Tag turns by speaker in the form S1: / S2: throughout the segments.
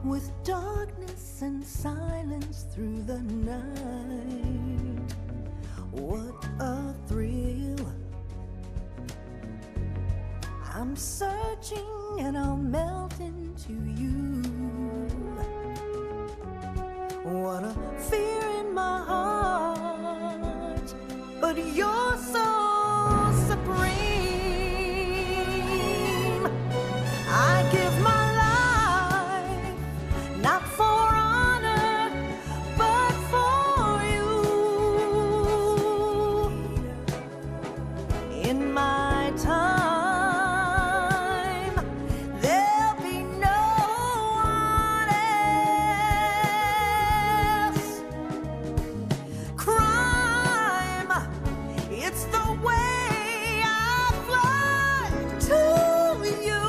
S1: With darkness and silence through the night, what a thrill. I'm searching and I'll melt into you. What a fear in my heart, but you're so supreme. I give my not for honor, but for you. In my time, there'll be no one else. Crime, it's the way I fly to you.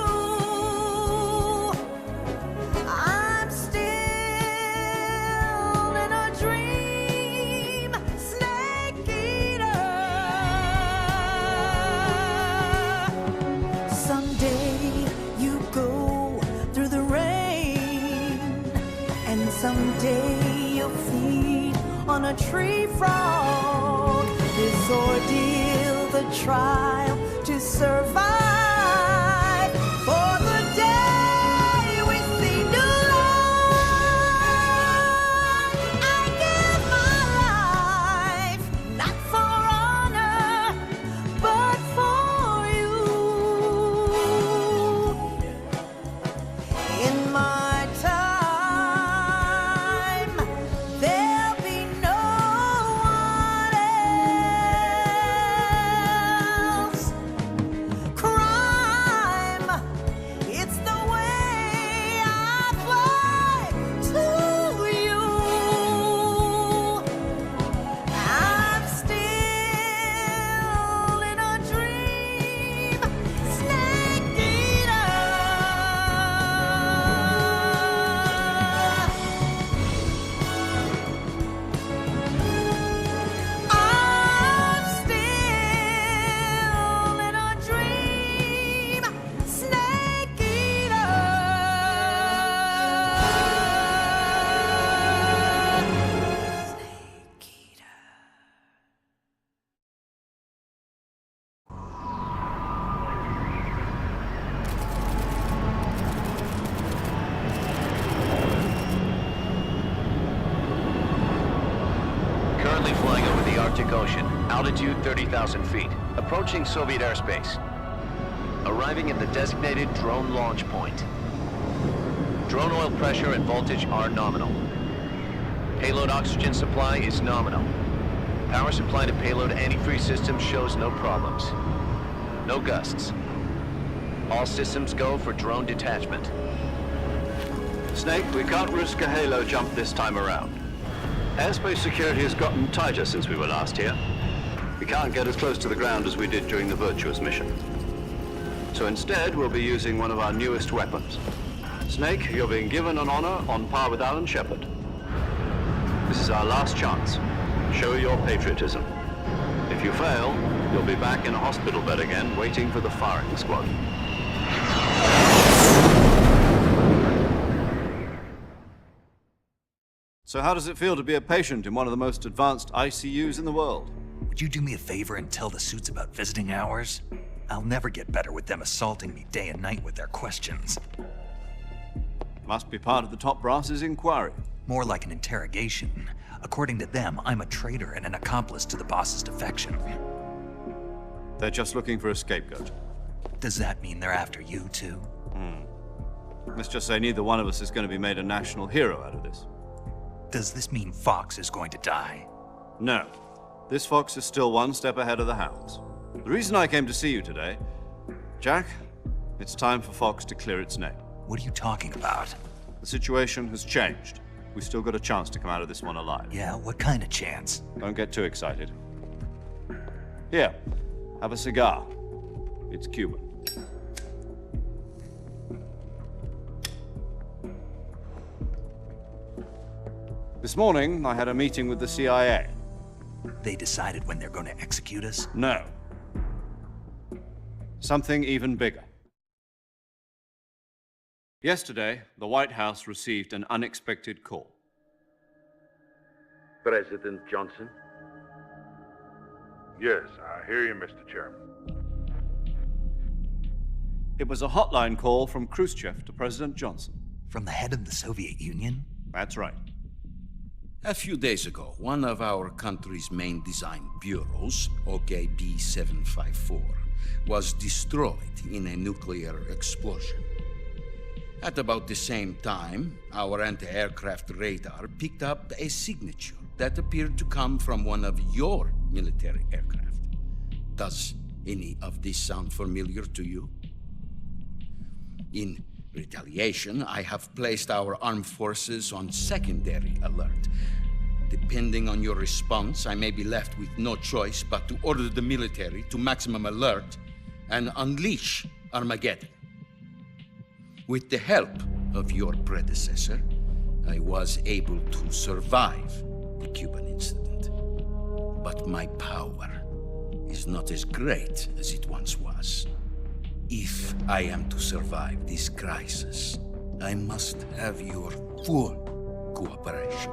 S1: Someday you'll feed on a tree frog. This ordeal, the trial to survive. For the day we see new life, I give my life, not for honor, but for you. In my time,
S2: flying over the Arctic Ocean, altitude 30,000 feet, approaching Soviet airspace. Arriving at the designated drone launch point. Drone oil pressure and voltage are nominal. Payload oxygen supply is nominal. Power supply to payload antifreeze system shows no problems. No gusts. All systems go for drone detachment.
S3: Snake, we can't risk a halo jump this time around. Airspace security has gotten tighter since we were last here. We can't get as close to the ground as we did during the Virtuous mission. So instead, we'll be using one of our newest weapons. Snake, you're being given an honor on par with Alan Shepard. This is our last chance. Show your patriotism. If you fail, you'll be back in a hospital bed again, waiting for the firing squad.
S4: So how does it feel to be a patient in one of the most advanced ICUs in the world?
S5: Would you do me a favor and tell the suits about visiting hours? I'll never get better with them assaulting me day and night with their questions.
S4: Must be part of the top brass's inquiry.
S5: More like an interrogation. According to them, I'm a traitor and an accomplice to the boss's defection.
S4: They're just looking for a scapegoat.
S5: Does that mean they're after you too?
S4: Let's just say neither one of us is going to be made a national hero out of this.
S5: Does this mean Fox is going to die?
S4: No. This fox is still one step ahead of the hounds. The reason I came to see you today, Jack, it's time for Fox to clear its name.
S5: What are you talking about?
S4: The situation has changed. We've still got a chance to come out of this one alive.
S5: Yeah, what kind of chance?
S4: Don't get too excited. Here, have a cigar. It's Cuban. This morning, I had a meeting with the CIA.
S5: They decided when they're going to execute us?
S4: No. Something even bigger. Yesterday, the White House received an unexpected call.
S6: President Johnson?
S7: Yes, I hear you, Mr. Chairman.
S4: It was a hotline call from Khrushchev to President Johnson.
S5: From the head of the Soviet Union?
S4: That's right.
S8: A few days ago, one of our country's main design bureaus, OKB 754, was destroyed in a nuclear explosion. At about the same time, our anti-aircraft radar picked up a signature that appeared to come from one of your military aircraft. Does any of this sound familiar to you? In retaliation, I have placed our armed forces on secondary alert. Depending on your response, I may be left with no choice but to order the military to maximum alert and unleash Armageddon. With the help of your predecessor, I was able to survive the Cuban incident. But my power is not as great as it once was. If I am to survive this crisis, I must have your full cooperation.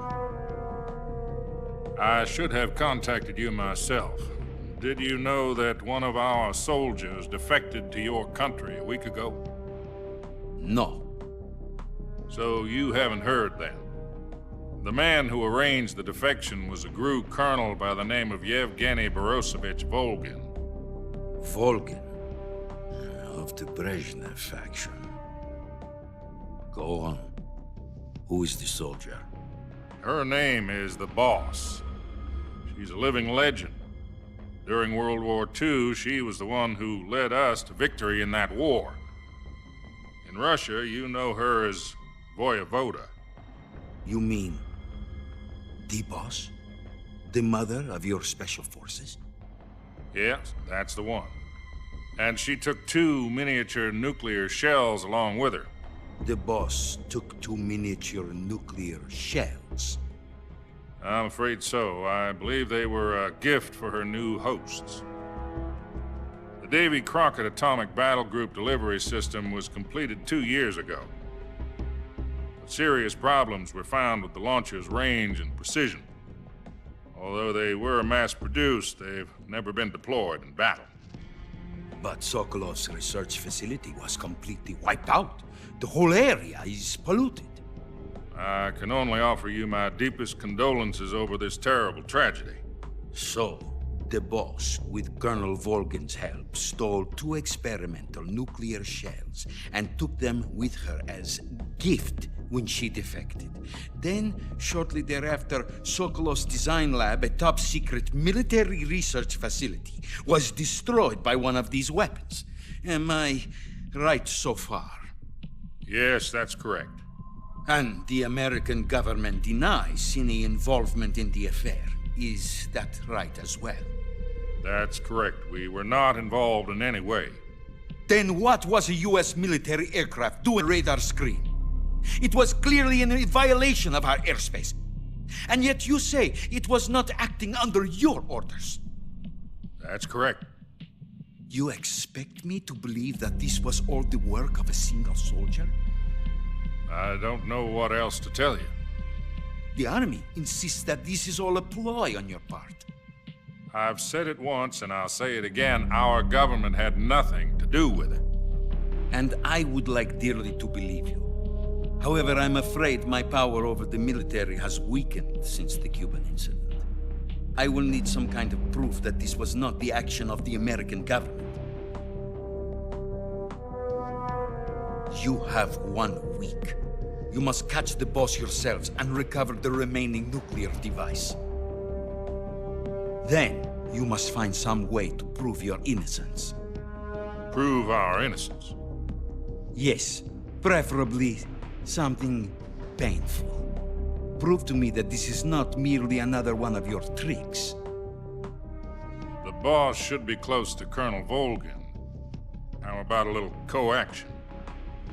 S7: I should have contacted you myself. Did you know that one of our soldiers defected to your country a week ago?
S8: No.
S7: So you haven't heard then. The man who arranged the defection was a GRU colonel by the name of Yevgeny Borosovich Volgin.
S8: Volgin, of the Brezhnev faction. Go on. Who is the soldier?
S7: Her name is the Boss. She's a living legend. During World War II, she was the one who led us to victory in that war. In Russia, you know her as Voyevoda.
S8: You mean the boss? The mother of your special forces?
S7: Yes, that's the one. And she took 2 miniature nuclear shells along with her.
S8: The boss took 2 miniature nuclear shells.
S7: I'm afraid so. I believe they were a gift for her new hosts. The Davy Crockett Atomic Battle Group delivery system was completed 2 years ago. But serious problems were found with the launcher's range and precision. Although they were mass-produced, they've never been deployed in battle.
S8: But Sokolov's research facility was completely wiped out. The whole area is polluted.
S7: I can only offer you my deepest condolences over this terrible tragedy.
S8: So, the boss, with Colonel Volgin's help, stole 2 experimental nuclear shells and took them with her as gift when she defected. Then, shortly thereafter, Sokolov's design lab, a top-secret military research facility, was destroyed by one of these weapons. Am I right so far?
S7: Yes, that's correct.
S8: And the American government denies any involvement in the affair. Is that right as well?
S7: That's correct. We were not involved in any way.
S8: Then what was a U.S. military aircraft doing radar screen? It was clearly in violation of our airspace. And yet you say it was not acting under your orders.
S7: That's correct.
S8: You expect me to believe that this was all the work of a single soldier?
S7: I don't know what else to tell you.
S8: The Army insists that this is all a ploy on your part.
S7: I've said it once and I'll say it again. Our government had nothing to do with it.
S8: And I would like dearly to believe you. However, I'm afraid my power over the military has weakened since the Cuban incident. I will need some kind of proof that this was not the action of the American government. You have 1 week. You must catch the boss yourselves and recover the remaining nuclear device. Then, you must find some way to prove your innocence.
S7: Prove our innocence.
S8: Yes, preferably something painful. Prove to me that this is not merely another one of your tricks.
S7: The boss should be close to Colonel Volgin. How about a little co-action?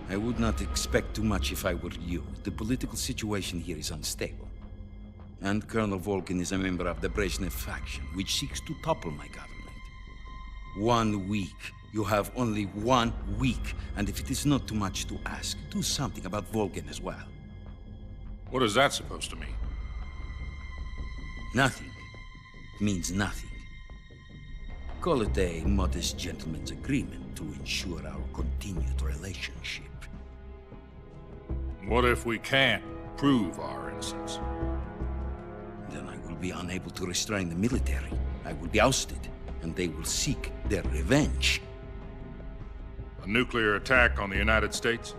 S8: I would not expect too much if I were you. The political situation here is unstable. And Colonel Volgin is a member of the Brezhnev faction, which seeks to topple my government. 1 week. You have only 1 week. And if it is not too much to ask, do something about Volgin as well.
S7: What is that supposed to mean?
S8: Nothing. It means nothing. Call it a modest gentleman's agreement to ensure our continued relationship.
S7: What if we can't prove our innocence?
S8: Then I will be unable to restrain the military. I will be ousted, and they will seek their revenge.
S7: A nuclear attack on the United States?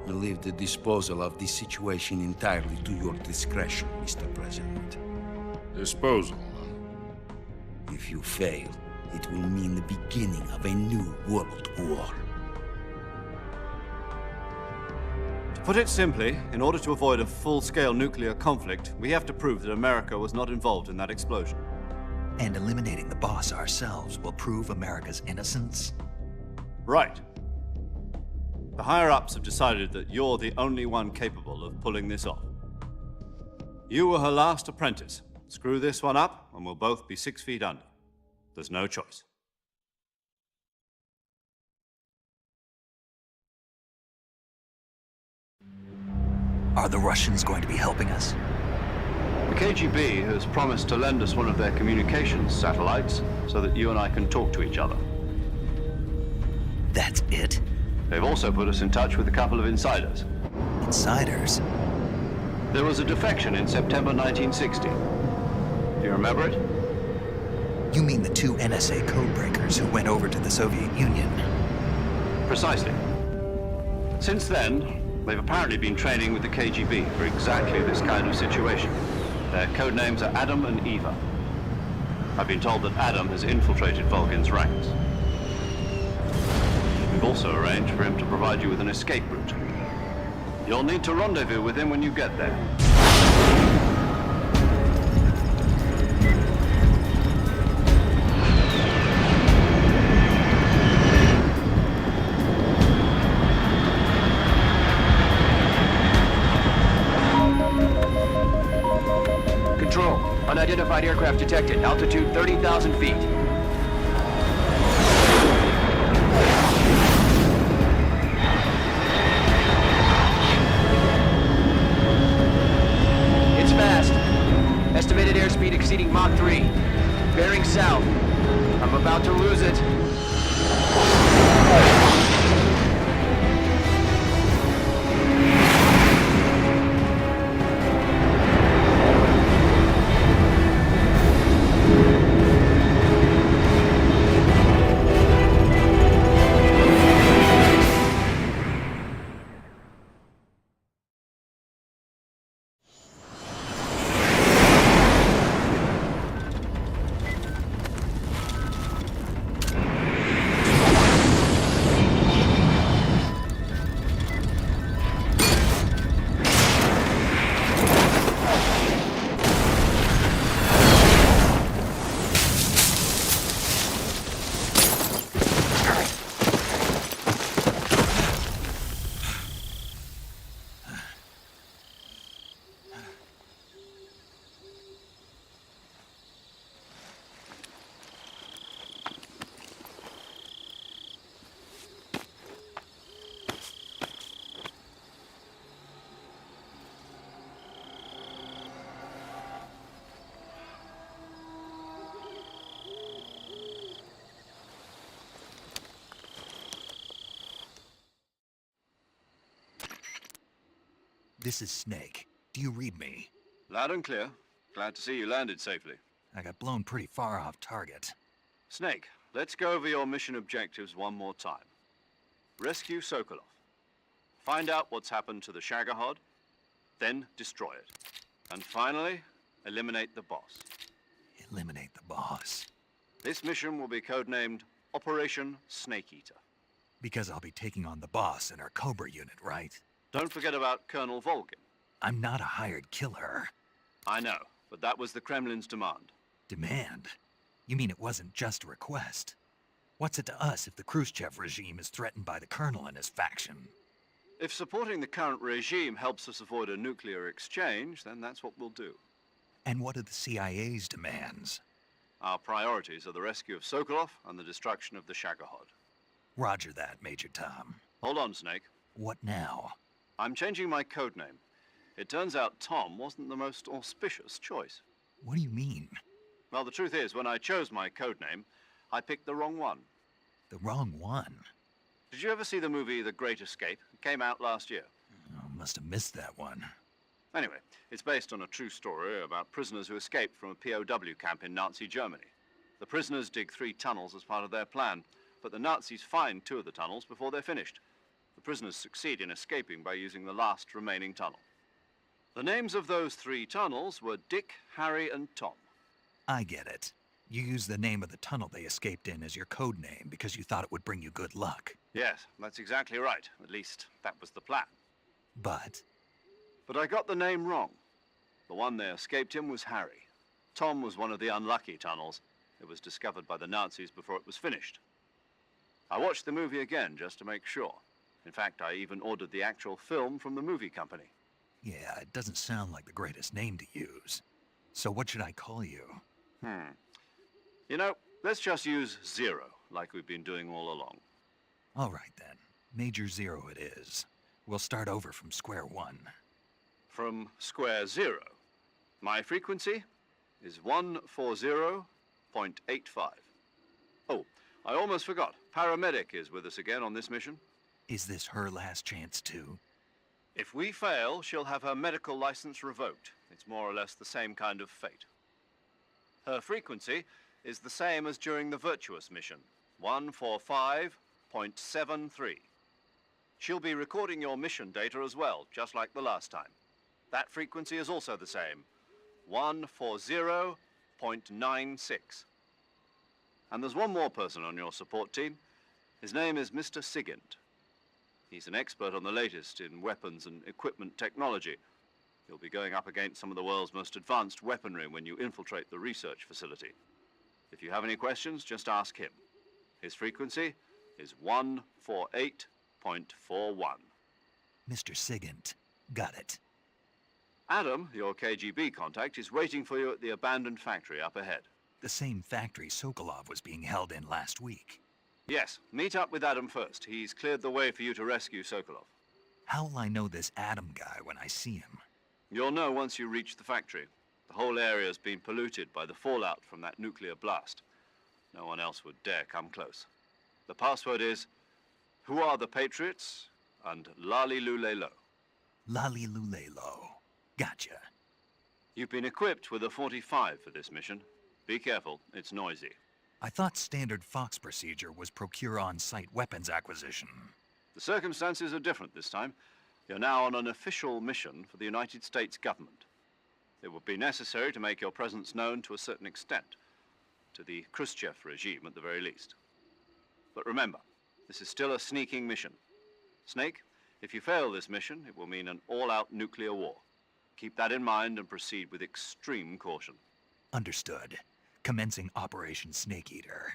S8: I leave the disposal of this situation entirely to your discretion, Mr. President.
S7: Disposal, huh?
S8: If you fail, it will mean the beginning of a new world war.
S4: To put it simply, in order to avoid a full-scale nuclear conflict, we have to prove that America was not involved in that explosion.
S5: And eliminating the boss ourselves will prove America's innocence?
S4: Right. The higher-ups have decided that you're the only one capable of pulling this off. You were her last apprentice. Screw this one up, and we'll both be 6 feet under. There's no choice.
S5: Are the Russians going to be helping us?
S3: The KGB has promised to lend us one of their communications satellites so that you and I can talk to each other.
S5: That's it?
S3: They've also put us in touch with a couple of insiders.
S5: Insiders?
S3: There was a defection in September 1960. Do you remember it?
S5: You mean the 2 NSA codebreakers who went over to the Soviet Union?
S3: Precisely. Since then, they've apparently been training with the KGB for exactly this kind of situation. Their code names are Adam and Eva. I've been told that Adam has infiltrated Volgin's ranks. We've also arranged for him to provide you with an escape route. You'll need to rendezvous with him when you get there.
S2: Control, unidentified aircraft detected. Altitude 30,000 feet. It's fast. Estimated airspeed exceeding Mach 3. Bearing south. I'm about to lose it.
S5: This is Snake. Do you read me?
S4: Loud and clear. Glad to see you landed safely.
S5: I got blown pretty far off target.
S4: Snake, let's go over your mission objectives one more time. Rescue Sokolov. Find out what's happened to the Shagohod, then destroy it. And finally, eliminate the boss.
S5: Eliminate the boss.
S4: This mission will be codenamed Operation Snake Eater.
S5: Because I'll be taking on the boss in our Cobra unit, right?
S4: Don't forget about Colonel Volgin.
S5: I'm not a hired killer.
S4: I know, but that was the Kremlin's demand.
S5: Demand? You mean it wasn't just a request? What's it to us if the Khrushchev regime is threatened by the Colonel and his faction?
S4: If supporting the current regime helps us avoid a nuclear exchange, then that's what we'll do.
S5: And what are the CIA's demands?
S4: Our priorities are the rescue of Sokolov and the destruction of the Shagohod.
S5: Roger that, Major Tom.
S4: Hold on, Snake.
S5: What now?
S4: I'm changing my codename. It turns out Tom wasn't the most auspicious choice.
S5: What do you mean?
S4: Well, the truth is, when I chose my codename, I picked the wrong one.
S5: The wrong one?
S4: Did you ever see the movie The Great Escape? It came out last year.
S5: Oh, must have missed that one.
S4: Anyway, it's based on a true story about prisoners who escaped from a POW camp in Nazi Germany. The prisoners dig 3 tunnels as part of their plan, but the Nazis find 2 of the tunnels before they're finished. The prisoners succeed in escaping by using the last remaining tunnel. The names of those 3 tunnels were Dick, Harry, and Tom.
S5: I get it. You used the name of the tunnel they escaped in as your code name because you thought it would bring you good luck.
S4: Yes, that's exactly right. At least, that was the plan.
S5: But
S4: But I got the name wrong. The one they escaped in was Harry. Tom was one of the unlucky tunnels. It was discovered by the Nazis before it was finished. I watched the movie again just to make sure. In fact, I even ordered the actual film from the movie company.
S5: yeah, it doesn't sound like the greatest name to use. So what should I call you?
S4: You know, let's just use Zero, like we've been doing all along.
S5: All right then. Major Zero it is. We'll start over from square one.
S4: From square 0. My frequency is 140.85. Oh, I almost forgot. Paramedic is with us again on this mission.
S5: Is this her last chance too?
S4: If we fail, she'll have her medical license revoked. It's more or less the same kind of fate. Her frequency is the same as during the Virtuous mission, 145.73. She'll be recording your mission data as well, just like the last time. That frequency is also the same, 140.96. And there's one more person on your support team. His name is Mr. Sigint. He's an expert on the latest in weapons and equipment technology. You'll be going up against some of the world's most advanced weaponry when you infiltrate the research facility. If you have any questions, just ask him. His frequency is 148.41.
S5: Mr. Sigint. Got it.
S4: Adam, your KGB contact, is waiting for you at the abandoned factory up ahead.
S5: The same factory Sokolov was being held in last week.
S4: Yes, meet up with Adam first. He's cleared the way for you to rescue Sokolov.
S5: How will I know this Adam guy when I see him?
S4: You'll know once you reach the factory. The whole area's been polluted by the fallout from that nuclear blast. No one else would dare come close. The password is, "Who are the Patriots?" and "Lali Lulelo."
S5: Lali Lulelo. Gotcha.
S4: You've been equipped with a 45 for this mission. Be careful, it's noisy.
S5: I thought standard Fox procedure was procure on-site weapons acquisition.
S4: The circumstances are different this time. You're now on an official mission for the United States government. It would be necessary to make your presence known to a certain extent, to the Khrushchev regime at the very least. But remember, this is still a sneaking mission. Snake, if you fail this mission, it will mean an all-out nuclear war. Keep that in mind and proceed with extreme caution.
S5: Understood. Commencing Operation Snake Eater.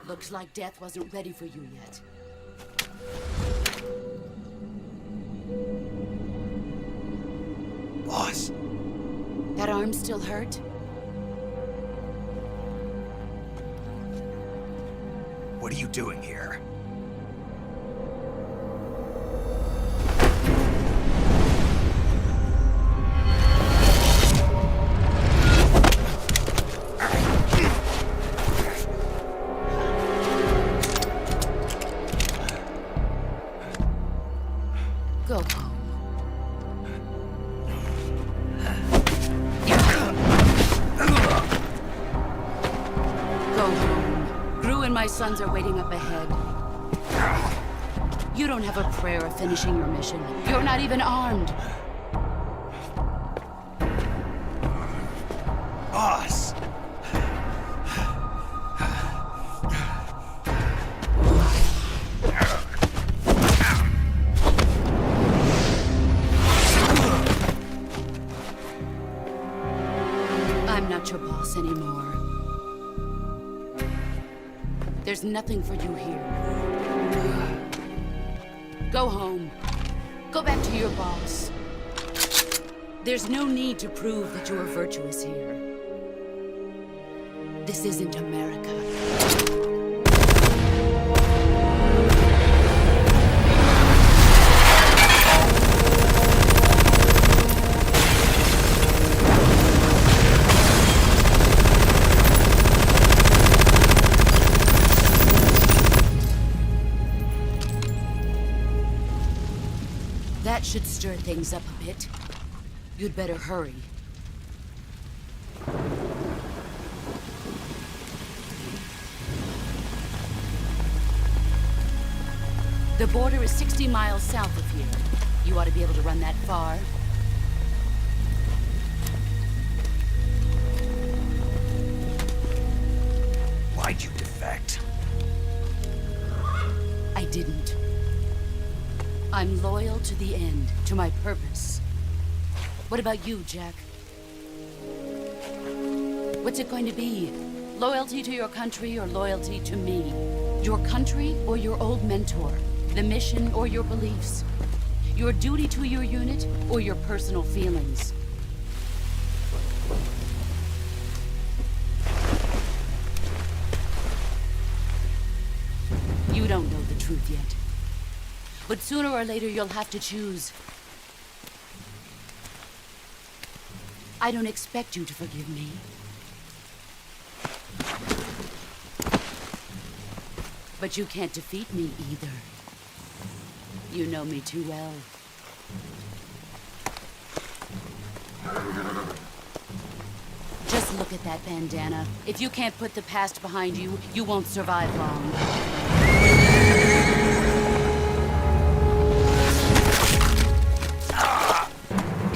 S6: Looks like death wasn't ready for you yet.
S5: Boss,
S6: That arm still hurt?
S5: what are you doing here?
S6: Go home. Go home. Gru and my sons are waiting up ahead. You don't have a prayer of finishing your mission. You're not even armed.
S5: Boss!
S6: I'm not your boss anymore. There's nothing for you here. Go home. Go back to your boss. There's no need to prove that you are virtuous here. This isn't America. That should stir things up a bit. You'd better hurry. The border is 60 miles south of here. You ought to be able to run that far.
S5: Why'd you defect?
S6: I didn't. I'm loyal to the end, to my purpose. What about you, Jack? What's it going to be? Loyalty to your country or loyalty to me? Your country or your old mentor? The mission or your beliefs? Your duty to your unit or your personal feelings? You don't know the truth yet. But sooner or later you'll have to choose. I don't expect you to forgive me. But you can't defeat me either. You know me too well. Just look at that bandana. If you can't put the past behind you, you won't survive long.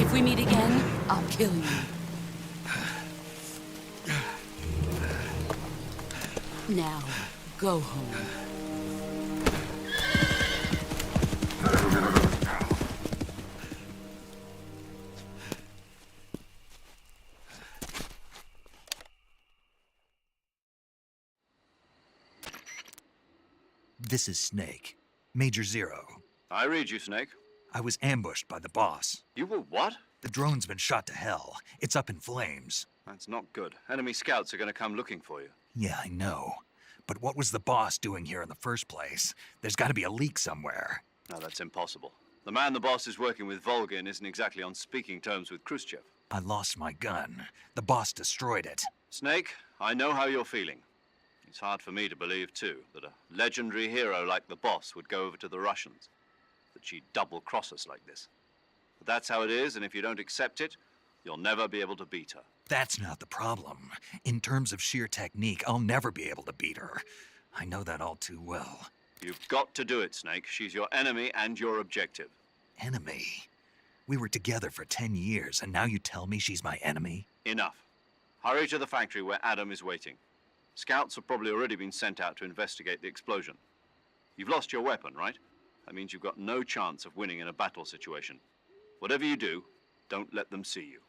S6: If we meet again, I'll kill you. Now, go home.
S5: This is Snake. Major Zero.
S4: I read you, Snake.
S5: I was ambushed by the boss.
S4: You were what?
S5: The drone's been shot to hell. It's up in flames.
S4: That's not good. Enemy scouts are going to come looking for you.
S5: Yeah, I know. But what was the boss doing here in the first place? There's got to be a leak somewhere.
S4: No, that's impossible. The man the boss is working with, Volgin, isn't exactly on speaking terms with Khrushchev.
S5: I lost my gun. The boss destroyed it.
S4: Snake, I know how you're feeling. It's hard for me to believe, too, that a legendary hero like the boss would go over to the Russians. That she'd double-cross us like this. But that's how it is, and if you don't accept it, you'll never be able to beat her.
S5: That's not the problem. In terms of sheer technique, I'll never be able to beat her. I know that all too well.
S4: You've got to do it, Snake. She's your enemy and your objective.
S5: Enemy? We were together for 10 years, and now you tell me she's my enemy?
S4: Enough. Hurry to the factory where Adam is waiting. Scouts have probably already been sent out to investigate the explosion. You've lost your weapon, right? That means you've got no chance of winning in a battle situation. Whatever you do, don't let them see you.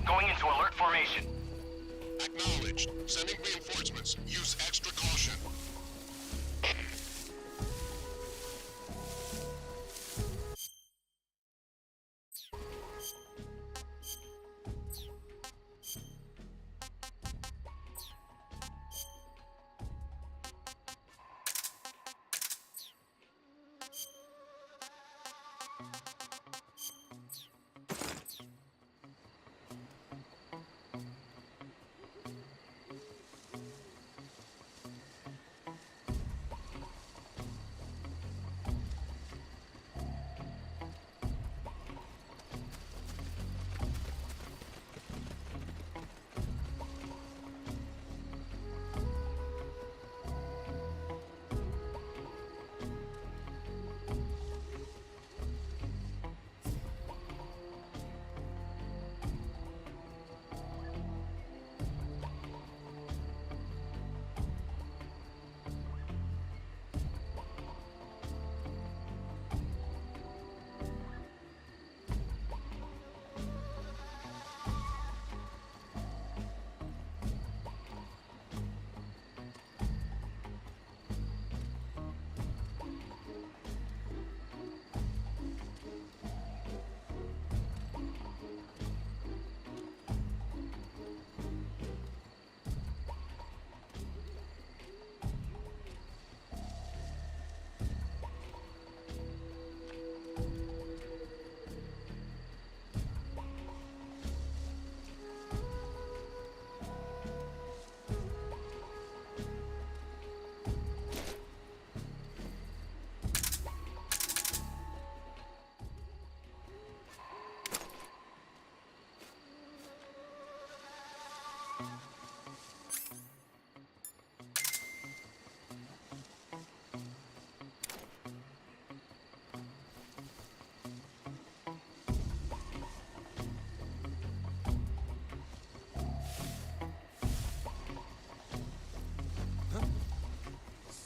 S9: Going into alert formation.
S10: Acknowledged. Sending reinforcements. Use extra caution.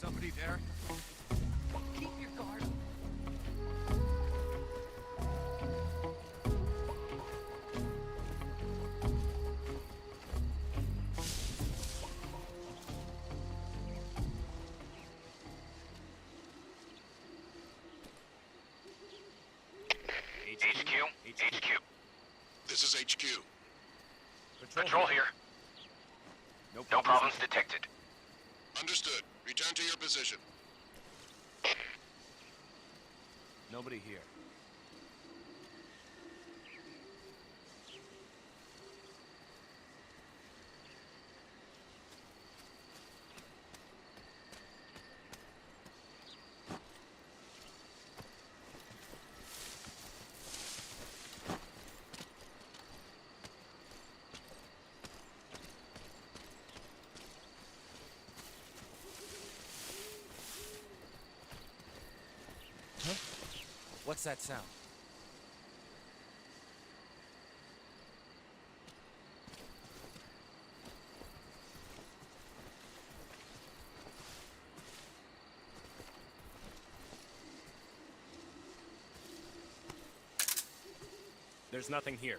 S5: Somebody there? Keep your guard up.
S9: HQ.
S10: This is HQ.
S9: Patrol here. No problems detected.
S10: Understood. Return to your position.
S11: Nobody here. What's that sound?
S12: There's nothing here.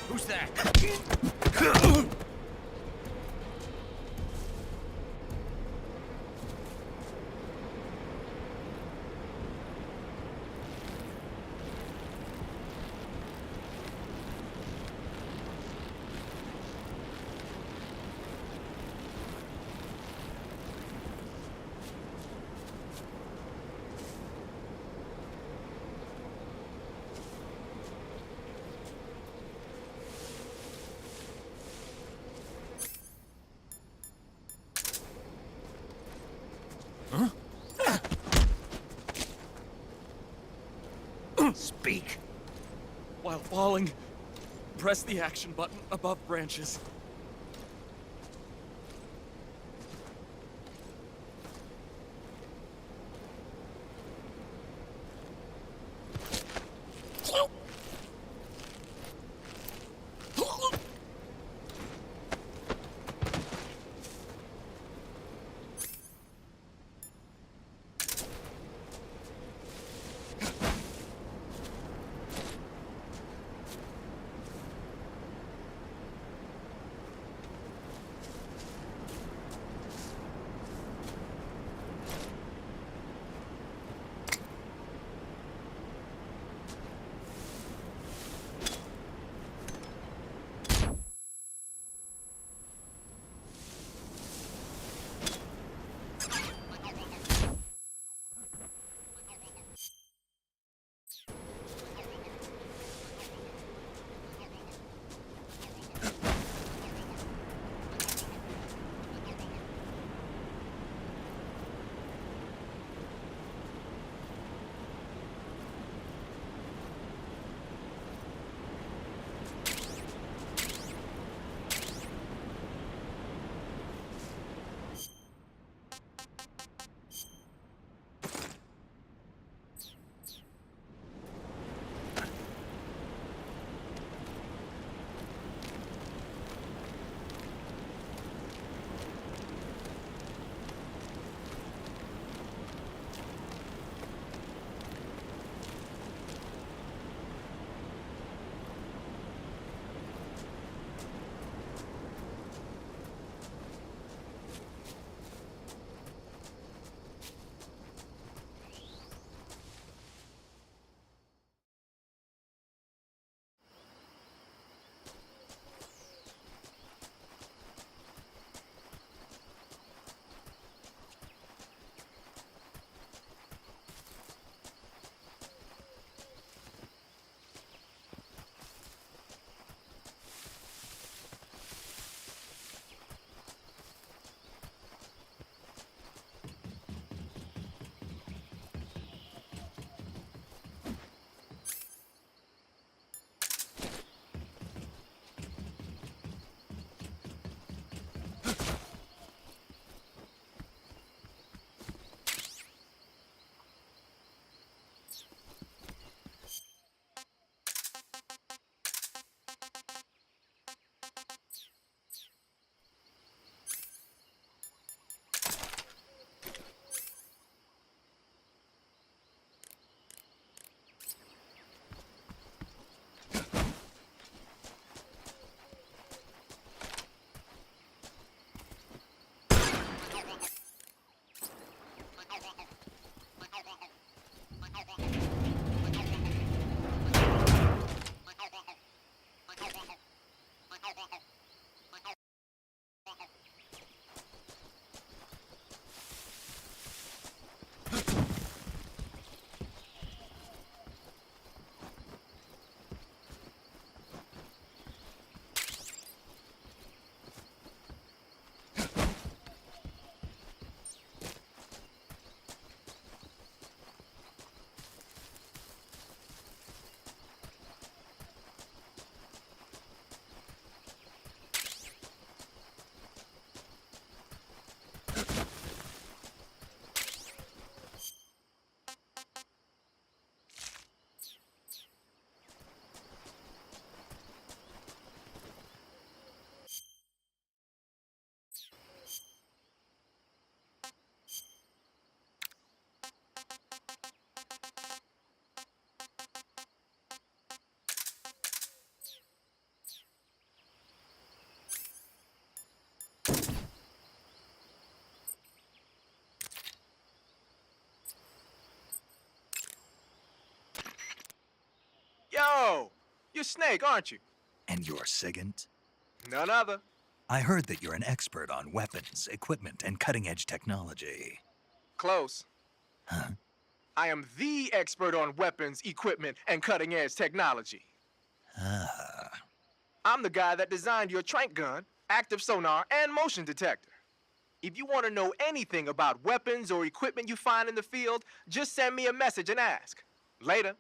S11: Who's that?
S5: Speak.
S13: While falling, press the action button above branches.
S12: Oh, you're Snake, aren't you?
S5: And you're Sigint?
S12: None other.
S5: I heard that you're an expert on weapons, equipment, and cutting-edge technology.
S12: Close.
S5: Huh?
S12: I am the expert on weapons, equipment, and cutting-edge technology.
S5: Ah.
S12: I'm the guy that designed your trank gun, active sonar, and motion detector. If you want to know anything about weapons or equipment you find in the field, just send me a message and ask. Later.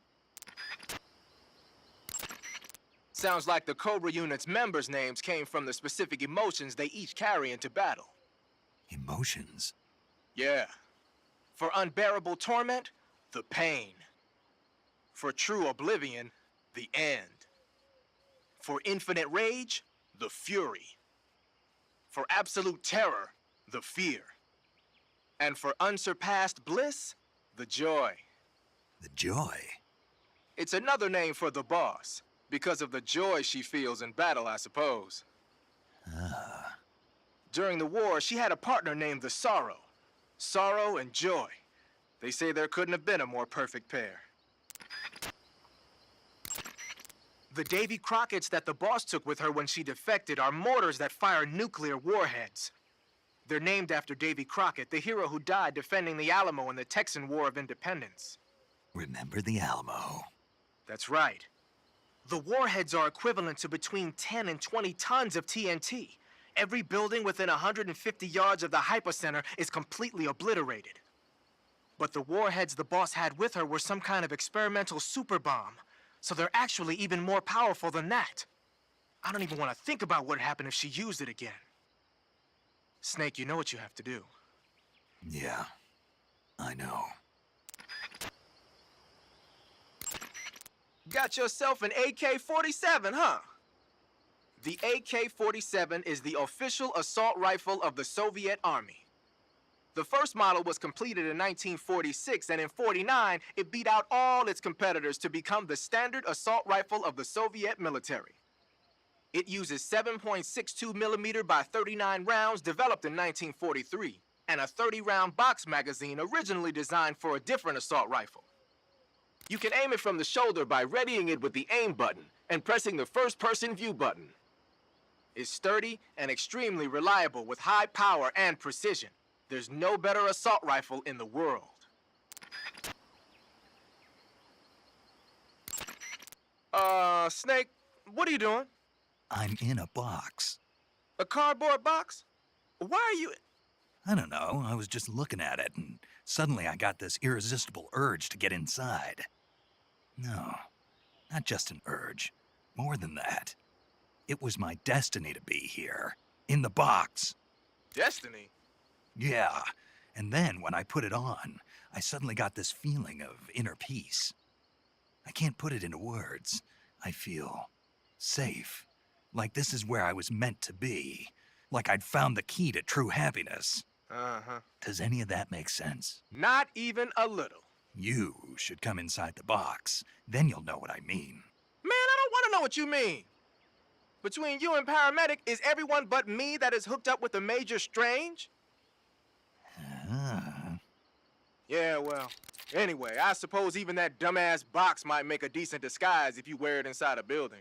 S12: Sounds like the Cobra unit's members' names came from the specific emotions they each carry into battle.
S5: Emotions?
S12: Yeah. For unbearable torment, the pain. For true oblivion, the end. For infinite rage, the fury. For absolute terror, the fear. And for unsurpassed bliss, the joy.
S5: The joy?
S12: It's another name for the boss, because of the joy she feels in battle, I suppose.
S5: Ah.
S12: During the war, she had a partner named the Sorrow. Sorrow and joy. They say there couldn't have been a more perfect pair. The Davy Crockett's that the boss took with her when she defected are mortars that fire nuclear warheads. They're named after Davy Crockett, the hero who died defending the Alamo in the Texan War of Independence.
S5: Remember the Alamo?
S12: That's right. The warheads are equivalent to between 10 and 20 tons of TNT. Every building within 150 yards of the hypocenter is completely obliterated. But the warheads the boss had with her were some kind of experimental super bomb, so they're actually even more powerful than that. I don't even want to think about what would happen if she used it again. Snake, you know what you have to do.
S5: Yeah, I know.
S12: Got yourself an AK-47, huh? The AK-47 is the official assault rifle of the Soviet Army. The first model was completed in 1946, and in '49, it beat out all its competitors to become the standard assault rifle of the Soviet military. It uses 7.62 millimeter by 39 rounds developed in 1943, and a 30-round box magazine originally designed for a different assault rifle. You can aim it from the shoulder by readying it with the aim button and pressing the first-person view button. It's sturdy and extremely reliable with high power and precision. There's no better assault rifle in the world. Snake, what are you doing?
S5: I'm in a box.
S12: A cardboard box? Why are you...
S5: I don't know, I was just looking at it, and suddenly I got this irresistible urge to get inside. No, not just an urge. More than that. It was my destiny to be here. In the box.
S12: Destiny?
S5: Yeah, and then when I put it on, I suddenly got this feeling of inner peace. I can't put it into words. I feel safe. Like this is where I was meant to be. Like I'd found the key to true happiness.
S12: Uh-huh.
S5: Does any of that make sense?
S12: Not even a little.
S5: You should come inside the box. Then you'll know what I mean.
S12: Man, I don't want to know what you mean. Between you and Paramedic, is everyone but me that is hooked up with the Major Strange? Yeah, well, anyway, I suppose even that dumbass box might make a decent disguise if you wear it inside a building.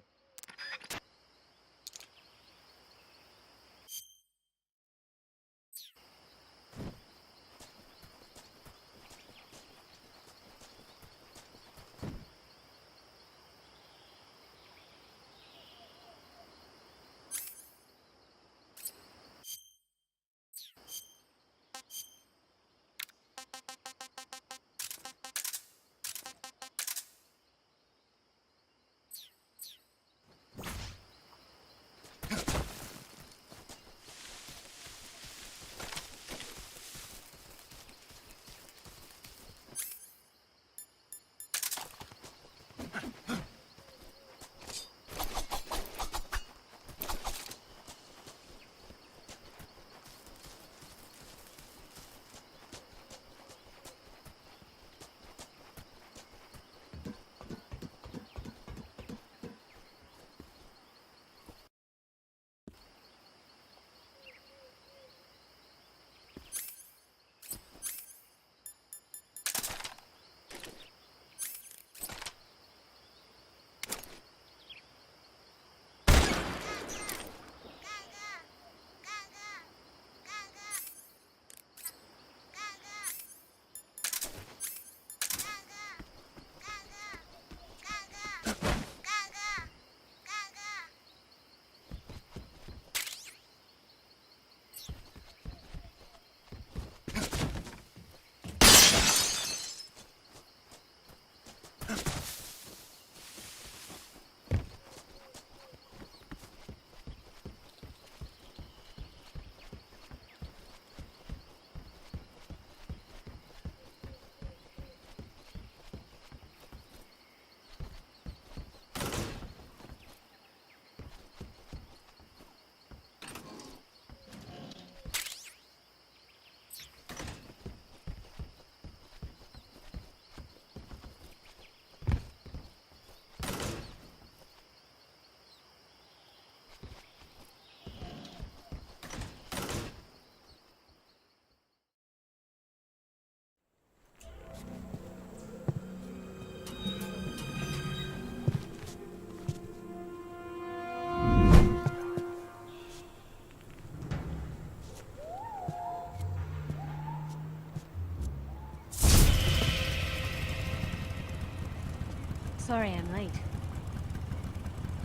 S14: Sorry I'm late.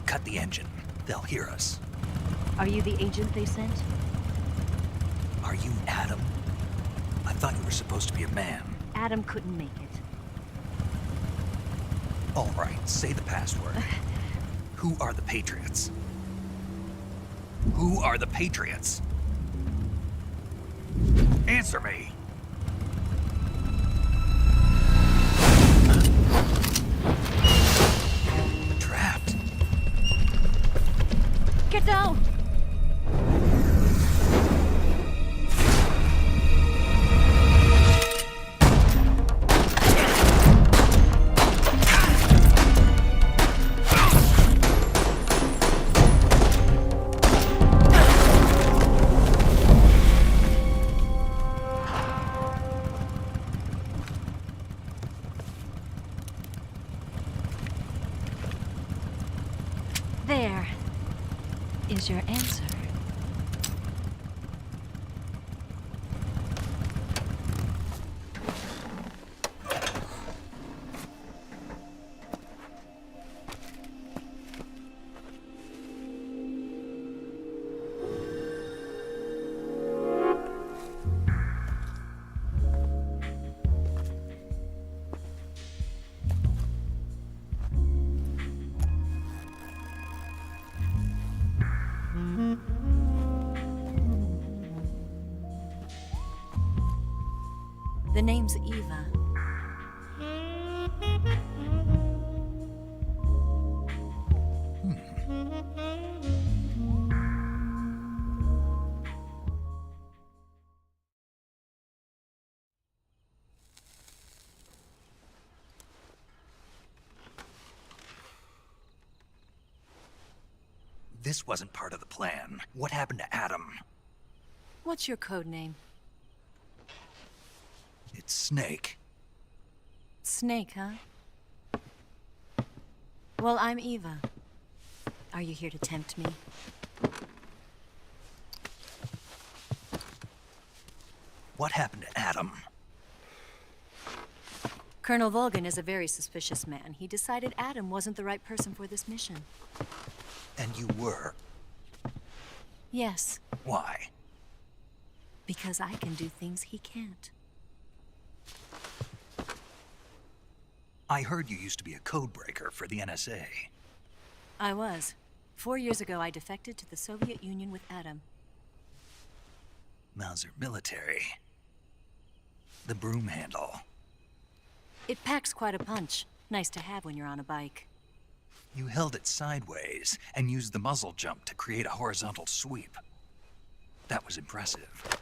S5: Cut the engine. They'll hear us.
S14: Are you the agent they sent?
S5: Are you Adam? I thought you were supposed to be a man.
S14: Adam couldn't make it.
S5: All right, say the password. Who are the Patriots? Who are the Patriots? Answer me! Trapped.
S14: Get down! There is your answer. The name's Eva.
S5: This wasn't part of the plan. What happened to Adam?
S14: What's your code name?
S5: It's Snake.
S14: Snake, huh? Well, I'm Eva. Are you here to tempt me?
S5: What happened to Adam?
S14: Colonel Volgan is a very suspicious man. He decided Adam wasn't the right person for this mission.
S5: And you were?
S14: Yes.
S5: Why?
S14: Because I can do things he can't.
S5: I heard you used to be a codebreaker for the NSA.
S14: I was. 4 years ago, I defected to the Soviet Union with Adam.
S5: Mauser military. The broom handle.
S14: It packs quite a punch. Nice to have when you're on a bike.
S5: You held it sideways and used the muzzle jump to create a horizontal sweep. That was impressive.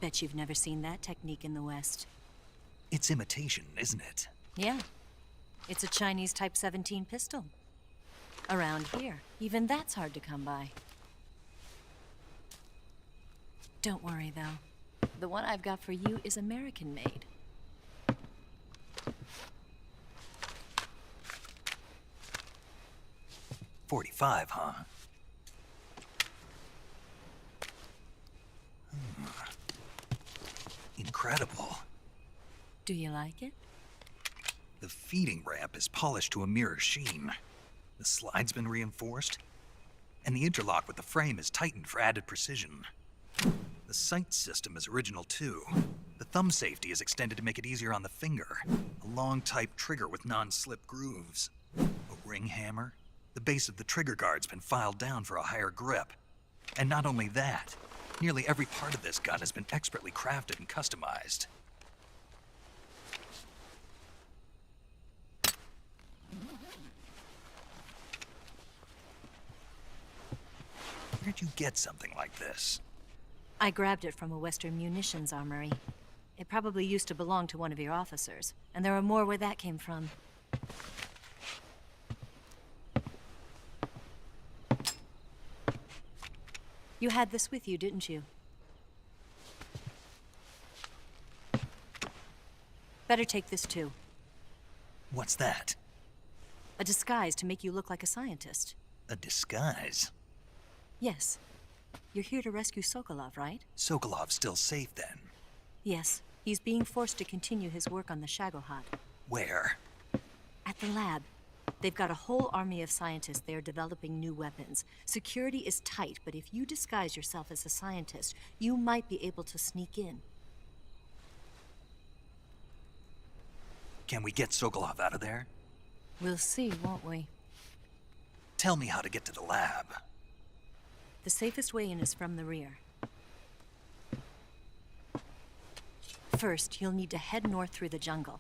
S14: Bet you've never seen that technique in the West.
S5: It's imitation, isn't it?
S14: Yeah. It's a Chinese Type 17 pistol. Around here, even that's hard to come by. Don't worry, though. The one I've got for you is American-made.
S5: .45, huh? Incredible.
S14: Do you like it?
S5: The feeding ramp is polished to a mirror sheen. The slide's been reinforced, and the interlock with the frame is tightened for added precision. The sight system is original too. The thumb safety is extended to make it easier on the finger. A long type trigger with non-slip grooves. A ring hammer. The base of the trigger guard's been filed down for a higher grip. And not only that, nearly every part of this gun has been expertly crafted and customized. Where'd you get something like this?
S14: I grabbed it from a Western munitions armory. It probably used to belong to one of your officers, and there are more where that came from. You had this with you, didn't you? Better take this too.
S5: What's that?
S14: A disguise to make you look like a scientist.
S5: A disguise?
S14: Yes. You're here to rescue Sokolov, right?
S5: Sokolov's still safe then?
S14: Yes. He's being forced to continue his work on the Shagohod.
S5: Where?
S14: At the lab. They've got a whole army of scientists there developing new weapons. Security is tight, but if you disguise yourself as a scientist, you might be able to sneak in.
S5: Can we get Sokolov out of there?
S14: We'll see, won't we?
S5: Tell me how to get to the lab.
S14: The safest way in is from the rear. First, you'll need to head north through the jungle.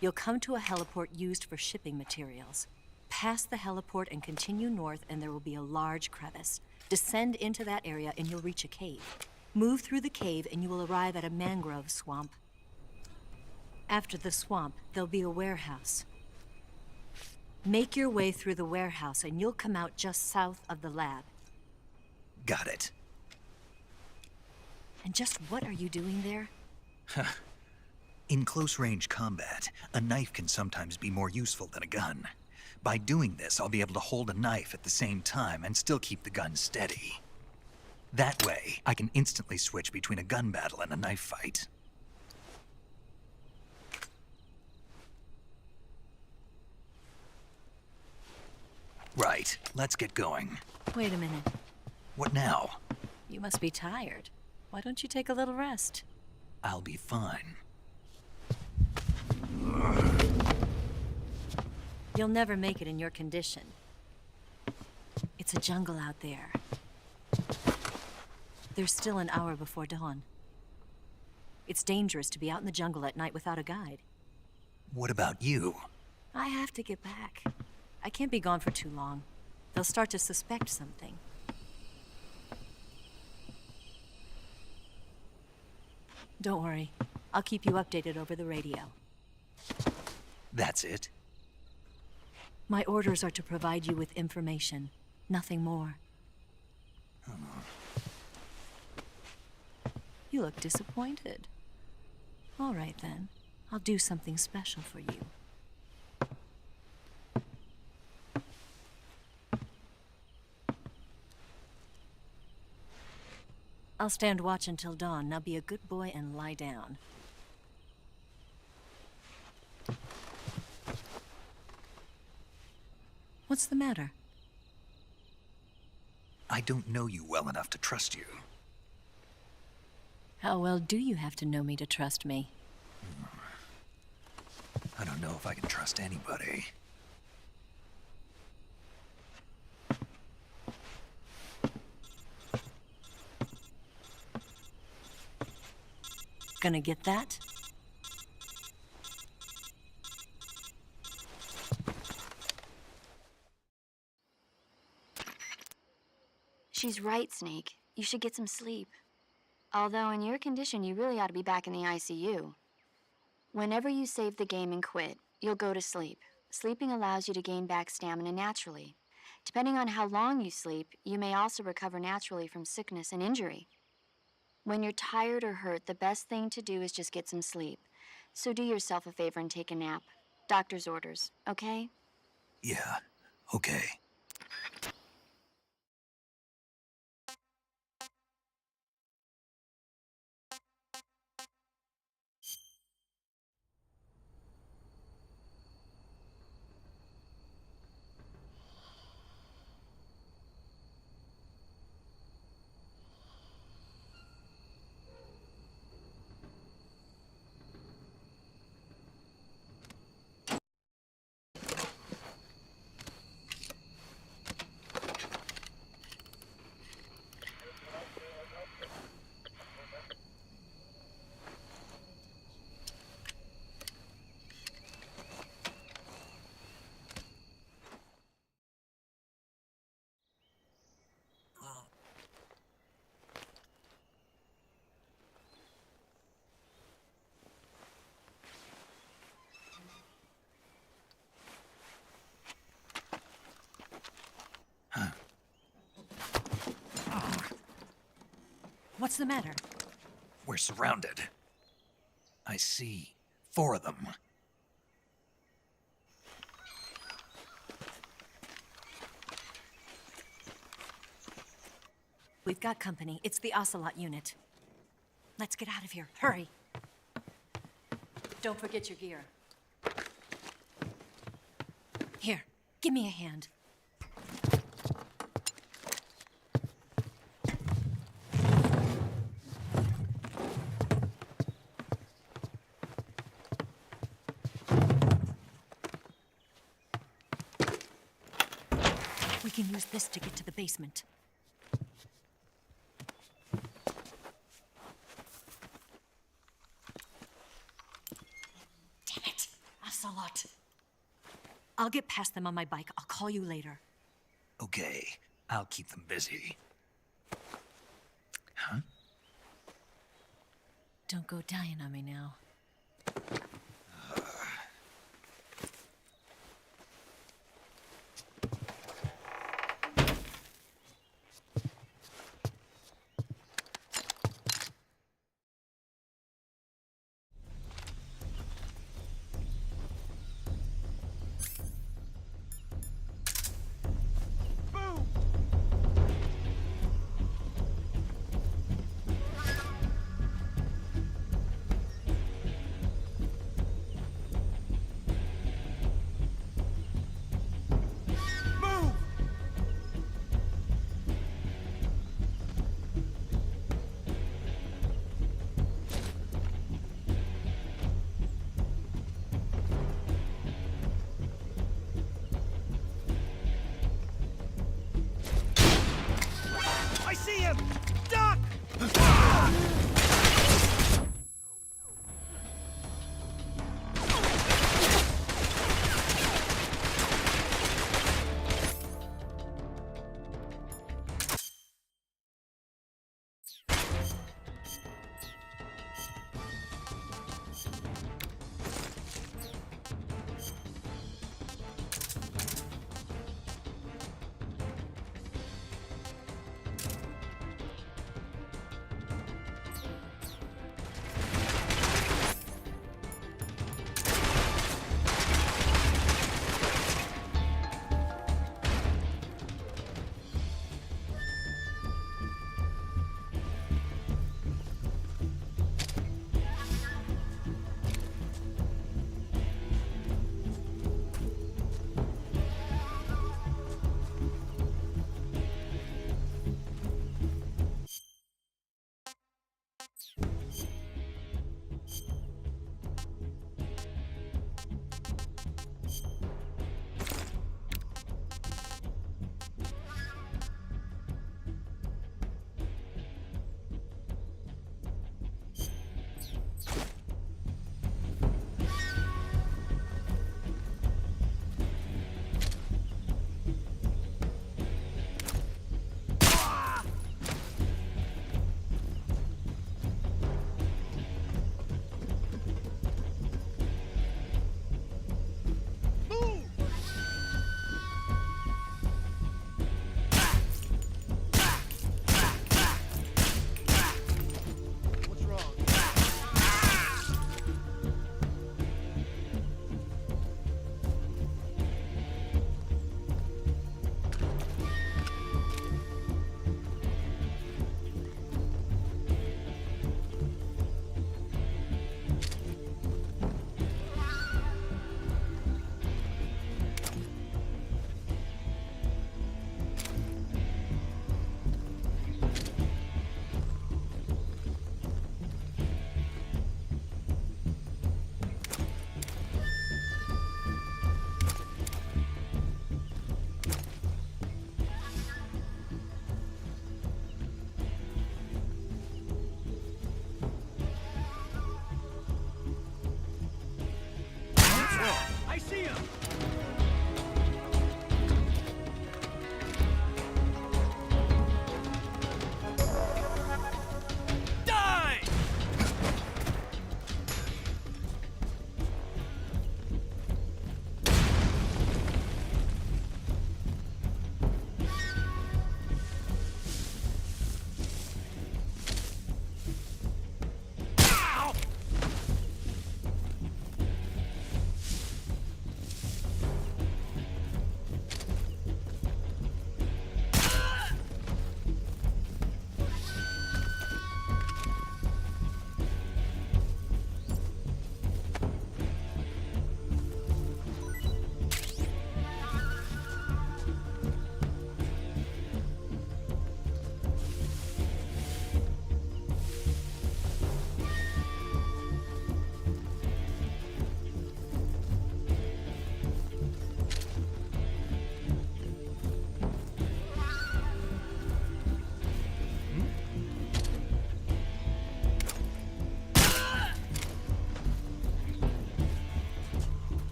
S14: You'll come to a heliport used for shipping materials. Pass the heliport and continue north, and there will be a large crevice. Descend into that area and you'll reach a cave. Move through the cave and you will arrive at a mangrove swamp. After the swamp, there'll be a warehouse. Make your way through the warehouse and you'll come out just south of the lab.
S5: Got it.
S14: And just what are you doing there?
S5: In close-range combat, a knife can sometimes be more useful than a gun. By doing this, I'll be able to hold a knife at the same time and still keep the gun steady. That way, I can instantly switch between a gun battle and a knife fight. Right, let's get going.
S14: Wait a minute.
S5: What now?
S14: You must be tired. Why don't you take a little rest?
S5: I'll be fine.
S14: You'll never make it in your condition. It's a jungle out there. There's still an hour before dawn. It's dangerous to be out in the jungle at night without a guide.
S5: What about you?
S14: I have to get back. I can't be gone for too long. They'll start to suspect something. Don't worry. I'll keep you updated over the radio.
S5: That's it?
S14: My orders are to provide you with information, nothing more. You look disappointed. All right then. I'll do something special for you. I'll stand watch until dawn. Now be a good boy and lie down. What's the matter?
S5: I don't know you well enough to trust you.
S14: How well do you have to know me to trust me?
S5: I don't know if I can trust anybody.
S14: Gonna get that?
S15: She's right, Snake. You should get some sleep. Although in your condition, you really ought to be back in the ICU. Whenever you save the game and quit, you'll go to sleep. Sleeping allows you to gain back stamina naturally. Depending on how long you sleep, you may also recover naturally from sickness and injury. When you're tired or hurt, the best thing to do is just get some sleep. So do yourself a favor and take a nap. Doctor's orders, okay?
S5: Yeah, okay.
S14: What's the matter?
S5: We're surrounded. I see 4 of them.
S14: We've got company. It's the Ocelot unit. Let's get out of here. Hurry. Don't forget your gear. Here. Give me a hand. We can use this to get to the basement. Damn it! Ocelot. I'll get past them on my bike. I'll call you later.
S5: Okay, I'll keep them busy. Huh?
S14: Don't go dying on me now.
S13: I see him! Duck! I see him! Die!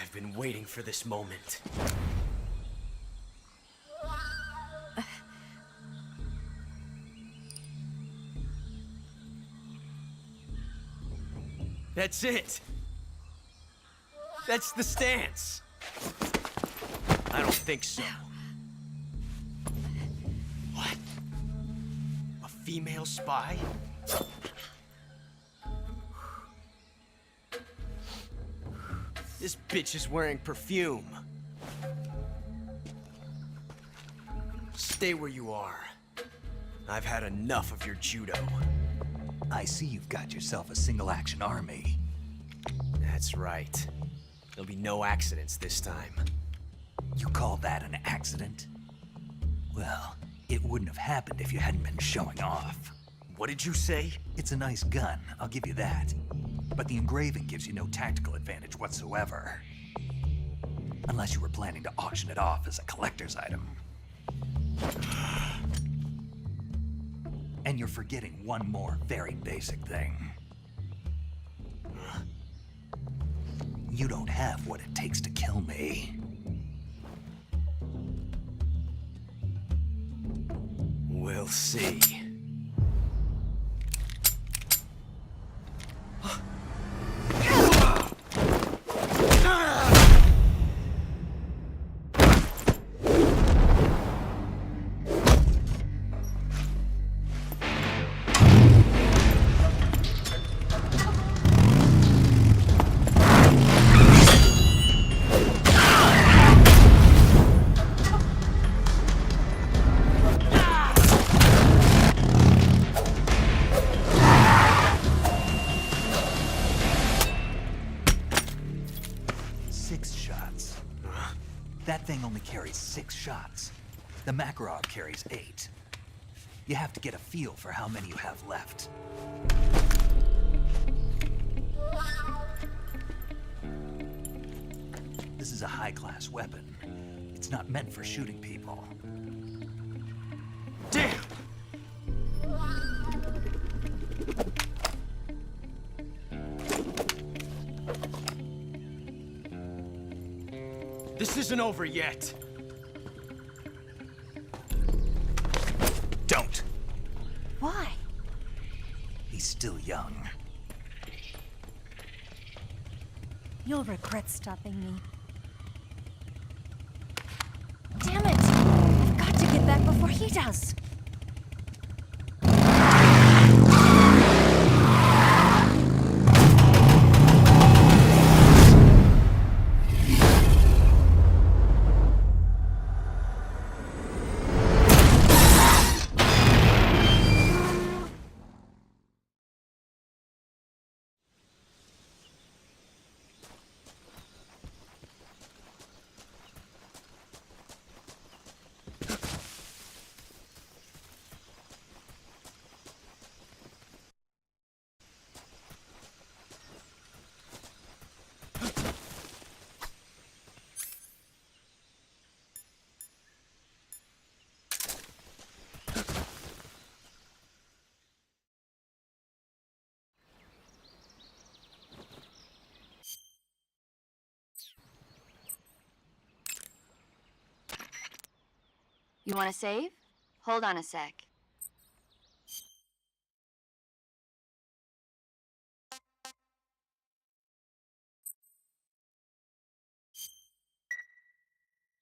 S11: I've been waiting for this moment. That's it! That's the stance! I don't think so. What? A female spy? This bitch is wearing perfume. Stay where you are. I've had enough of your judo.
S5: I see you've got yourself a single-action army.
S11: That's right. There'll be no accidents this time.
S5: You call that an accident? Well, it wouldn't have happened if you hadn't been showing off.
S11: What did you say?
S5: It's a nice gun, I'll give you that. But the engraving gives you no tactical advantage whatsoever. Unless you were planning to auction it off as a collector's item. And you're forgetting one more very basic thing. You don't have what it takes to kill me.
S11: We'll see.
S5: That thing only carries 6 shots. The Makarov carries 8. You have to get a feel for how many you have left. This is a high-class weapon. It's not meant for shooting people.
S11: Damn! This isn't over yet.
S5: Don't.
S14: Why?
S5: He's still young.
S14: You'll regret stopping me. Damn it! I've got to get back before he does.
S15: You want to save? Hold on a sec.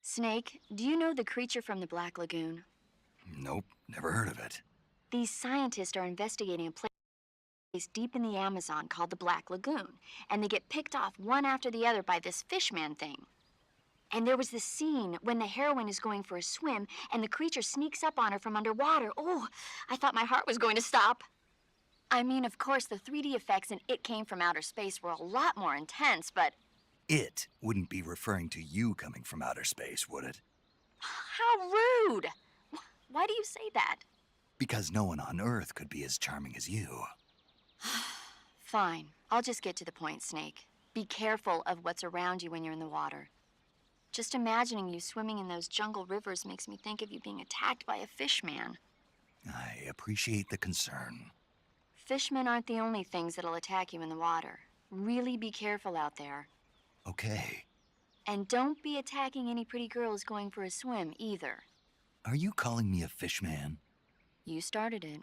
S15: Snake, do you know the creature from the Black Lagoon?
S5: Nope, never heard of it.
S15: These scientists are investigating a place deep in the Amazon called the Black Lagoon, and they get picked off one after the other by this fishman thing. And there was this scene when the heroine is going for a swim and the creature sneaks up on her from underwater. Oh, I thought my heart was going to stop. I mean, of course, the 3D effects in It Came from Outer Space were a lot more intense, but...
S5: It wouldn't be referring to you coming from outer space, would it?
S15: How rude! Why do you say that?
S5: Because no one on Earth could be as charming as you.
S15: Fine. I'll just get to the point, Snake. Be careful of what's around you when you're in the water. Just imagining you swimming in those jungle rivers makes me think of you being attacked by a fishman.
S5: I appreciate the concern.
S15: Fishmen aren't the only things that'll attack you in the water. Really be careful out there.
S5: Okay.
S15: And don't be attacking any pretty girls going for a swim, either.
S5: Are you calling me a fishman?
S15: You started it.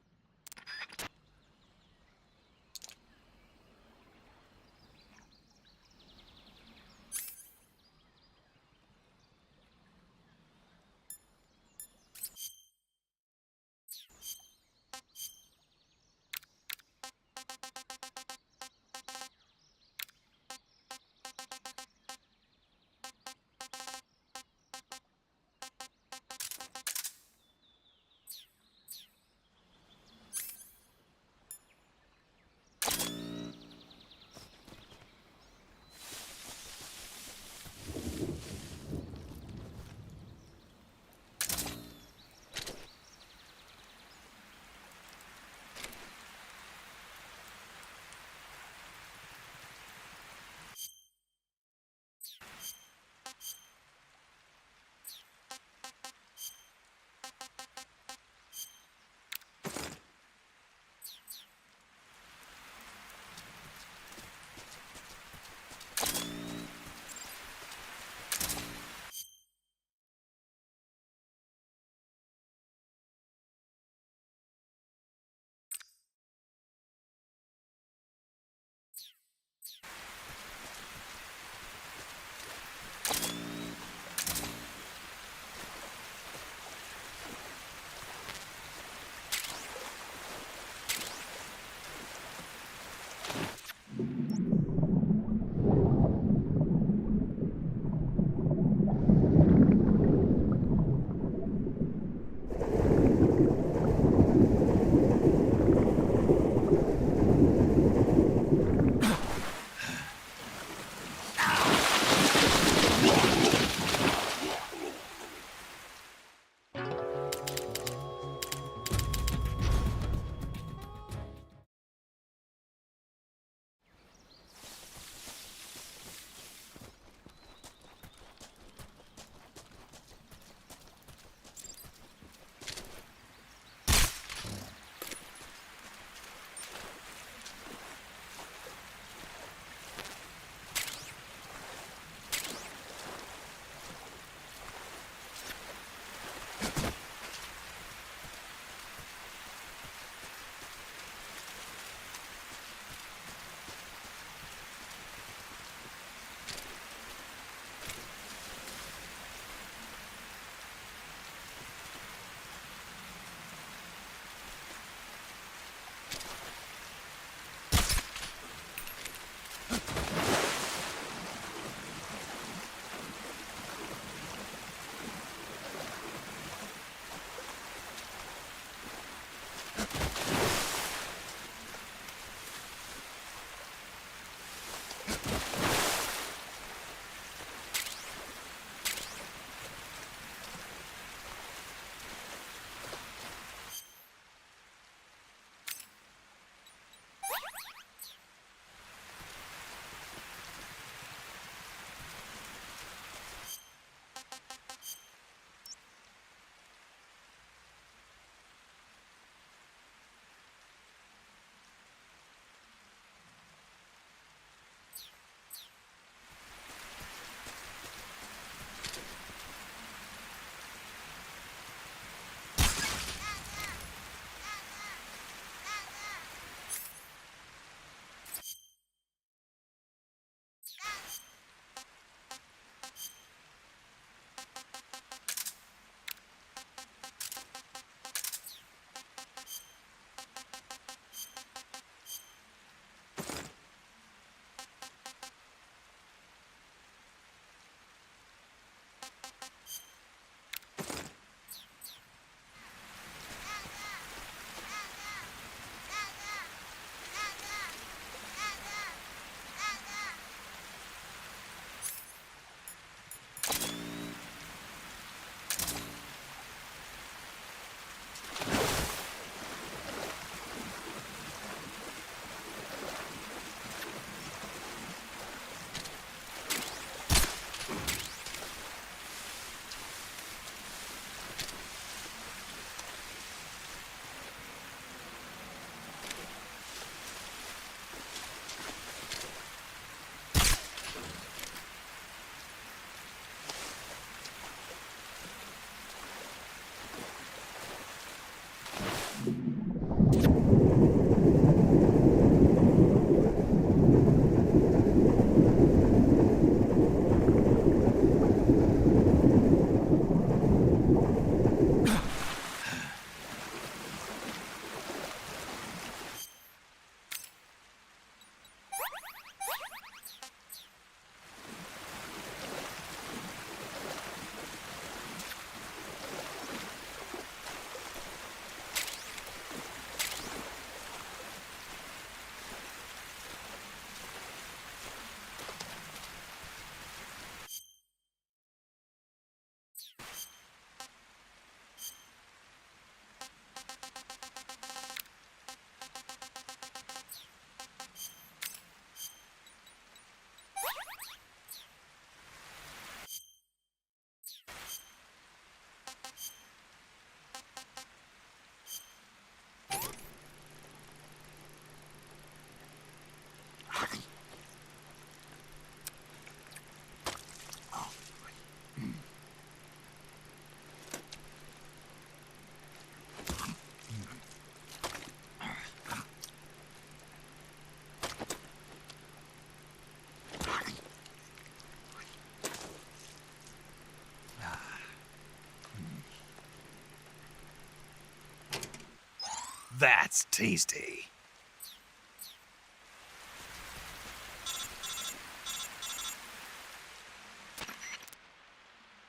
S5: that's tasty.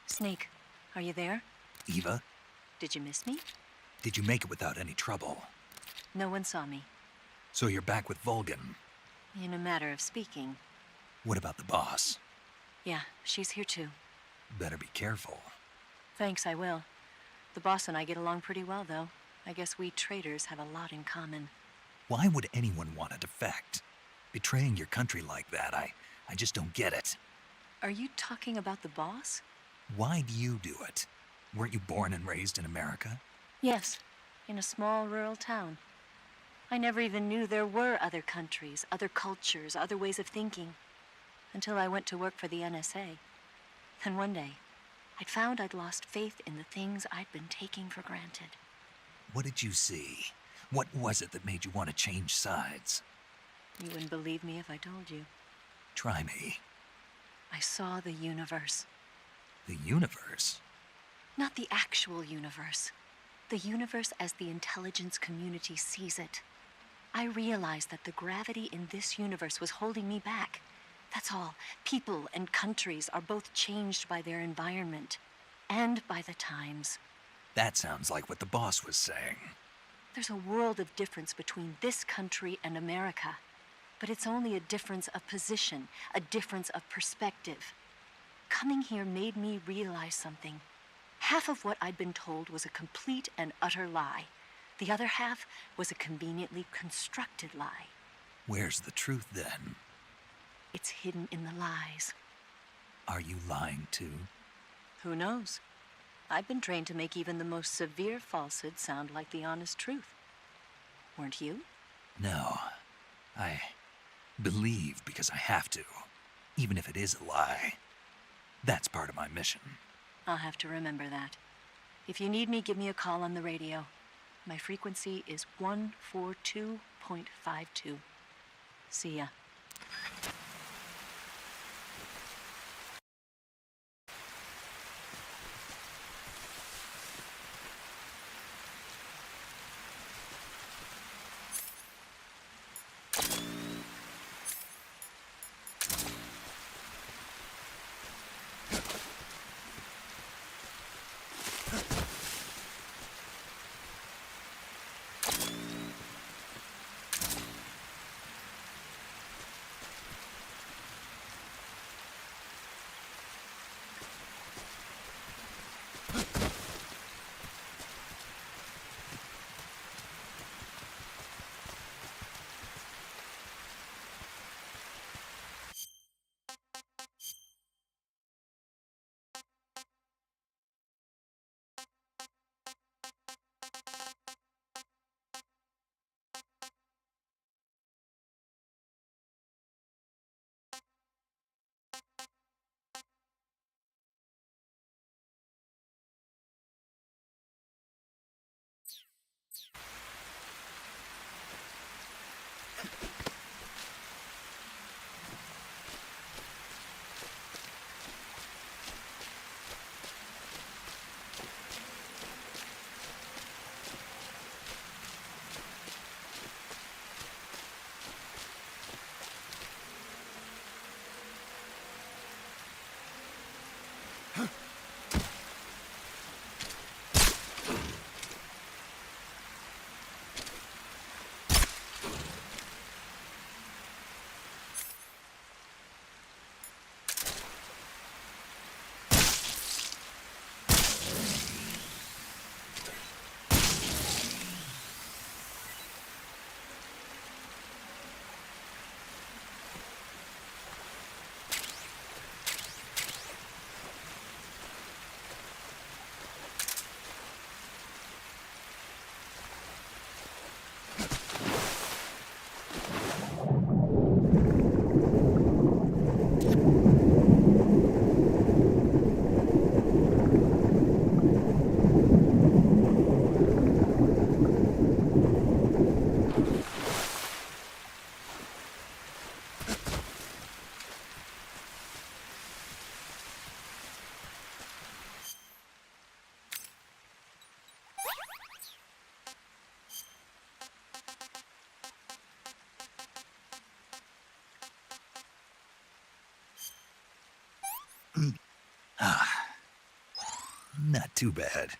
S14: Snake, are you there?
S5: Eva,
S14: Did you miss me?
S5: did you make it without any trouble?
S14: No one saw me.
S5: So you're back with Vulcan.
S14: In a matter of speaking.
S5: What about the boss?
S14: Yeah, she's here too.
S5: Better be careful.
S14: Thanks, I will. The boss and I get along pretty well, though. I guess we traitors have a lot in common.
S5: Why would anyone want to defect? Betraying your country like that, I just don't get it.
S14: Are you talking about the boss?
S5: Why do you do it? Weren't you born and raised in America?
S14: Yes, in a small rural town. I never even knew there were other countries, other cultures, other ways of thinking. Until I went to work for the NSA. Then one day, I'd found I'd lost faith in the things I'd been taking for granted.
S5: What did you see? What was it that made you want to change sides?
S14: You wouldn't believe me if I told you.
S5: Try me.
S14: I saw the universe.
S5: The universe?
S14: Not the actual universe. The universe as the intelligence community sees it. I realized that the gravity in this universe was holding me back. That's all. People and countries are both changed by their environment and by the times.
S5: That sounds like what the boss was saying.
S14: There's a world of difference between this country and America. But it's only a difference of position, a difference of perspective. Coming here made me realize something. Half of what I'd been told was a complete and utter lie. The other half was a conveniently constructed lie.
S5: Where's the truth then?
S14: It's hidden in the lies.
S5: Are you lying too?
S14: Who knows? I've been trained to make even the most severe falsehood sound like the honest truth. Weren't you?
S5: No. I believe because I have to, even if it is a lie. That's part of my mission.
S14: I'll have to remember that. If you need me, give me a call on the radio. My frequency is 142.52. See ya.
S5: Not too bad.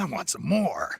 S5: I want some more.